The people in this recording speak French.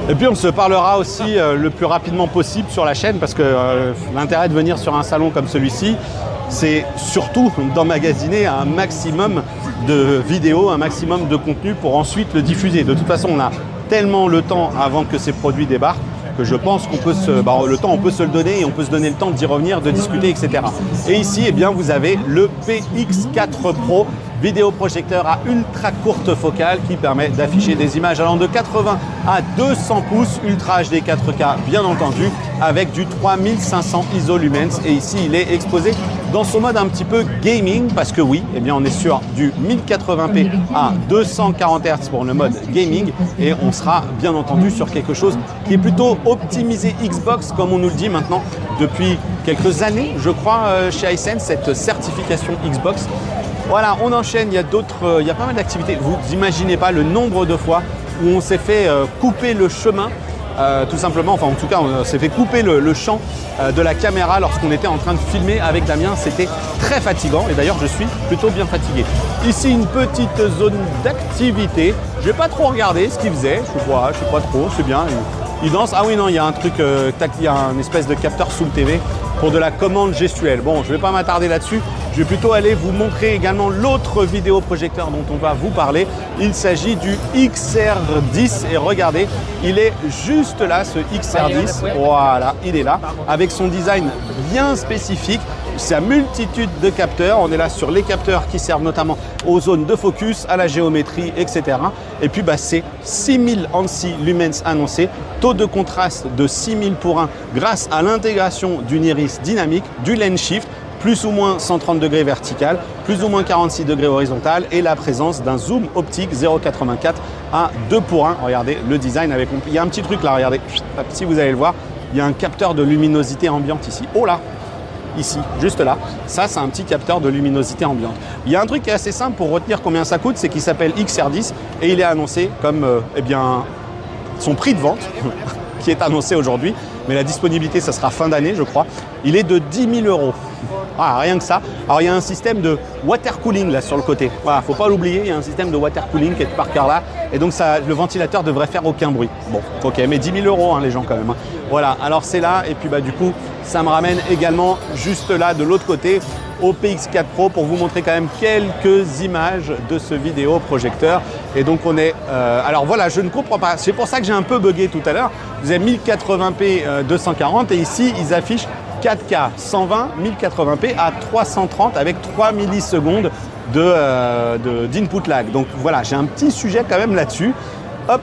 Et puis on se parlera aussi le plus rapidement possible sur la chaîne parce que l'intérêt de venir sur un salon comme celui-ci, c'est surtout d'emmagasiner un maximum de vidéos, un maximum de contenu pour ensuite le diffuser. De toute façon, on a tellement le temps avant que ces produits débarquent que je pense qu'on peut le temps, on peut se le donner et on peut se donner le temps d'y revenir, de discuter, etc. Et ici, eh bien, vous avez le PX4 Pro, vidéoprojecteur à ultra courte focale qui permet d'afficher des images allant de 80 à 200 pouces, Ultra HD 4K bien entendu, avec du 3500 ISO lumens. Et ici, il est exposé dans son mode un petit peu gaming parce que oui, eh bien, on est sur du 1080p à 240 Hz pour le mode gaming et on sera bien entendu sur quelque chose qui est plutôt optimisé Xbox comme on nous le dit maintenant depuis quelques années, je crois, chez Hisense, cette certification Xbox. Voilà, on enchaîne, il y a pas mal d'activités. Vous imaginez pas le nombre de fois où on s'est fait couper le chemin, tout simplement, enfin en tout cas on s'est fait couper le champ de la caméra lorsqu'on était en train de filmer avec Damien. C'était très fatigant et d'ailleurs je suis plutôt bien fatigué. Ici une petite zone d'activité. Je vais pas trop regarder ce qu'il faisait, je sais pas trop, c'est bien. Il danse. Ah oui non, il y a un truc, il y a un espèce de capteur sous le TV pour de la commande gestuelle. Bon, je ne vais pas m'attarder là-dessus. Je vais plutôt aller vous montrer également l'autre vidéoprojecteur dont on va vous parler. Il s'agit du XR10 et regardez, il est juste là, ce XR10. Voilà, il est là avec son design bien spécifique. Sa multitude de capteurs, on est là sur les capteurs qui servent notamment aux zones de focus, à la géométrie, etc. Et puis c'est 6000 ANSI lumens annoncés, taux de contraste de 6000 pour 1 grâce à l'intégration d'une iris dynamique, du lens shift, plus ou moins 130 degrés vertical, plus ou moins 46 degrés horizontal et la présence d'un zoom optique 0,84 à 2 pour 1. Regardez le design avec, il y a un petit truc là, regardez, si vous allez le voir, il y a un capteur de luminosité ambiante ici. Oh là! Ici, juste là, ça c'est un petit capteur de luminosité ambiante. Il y a un truc qui est assez simple pour retenir combien ça coûte, c'est qu'il s'appelle XR10 et il est annoncé comme son prix de vente qui est annoncé aujourd'hui, mais la disponibilité ça sera fin d'année je crois, il est de 10 000 €. Ah, rien que ça. Alors il y a un système de water cooling là sur le côté. Voilà, faut pas l'oublier, il y a un système de water cooling quelque part là. Et donc ça, le ventilateur devrait faire aucun bruit. Bon, ok, mais 10 000 € hein, les gens quand même. Hein. Voilà, alors c'est là et puis du coup ça me ramène également juste là de l'autre côté au PX4 Pro pour vous montrer quand même quelques images de ce vidéoprojecteur. Et donc on est... alors voilà, je ne comprends pas. C'est pour ça que j'ai un peu bugué tout à l'heure. Vous avez 1080p 240 et ici ils affichent 4K 120 1080p à 330 avec 3 millisecondes d'input lag. Donc voilà, j'ai un petit sujet quand même là-dessus. Hop,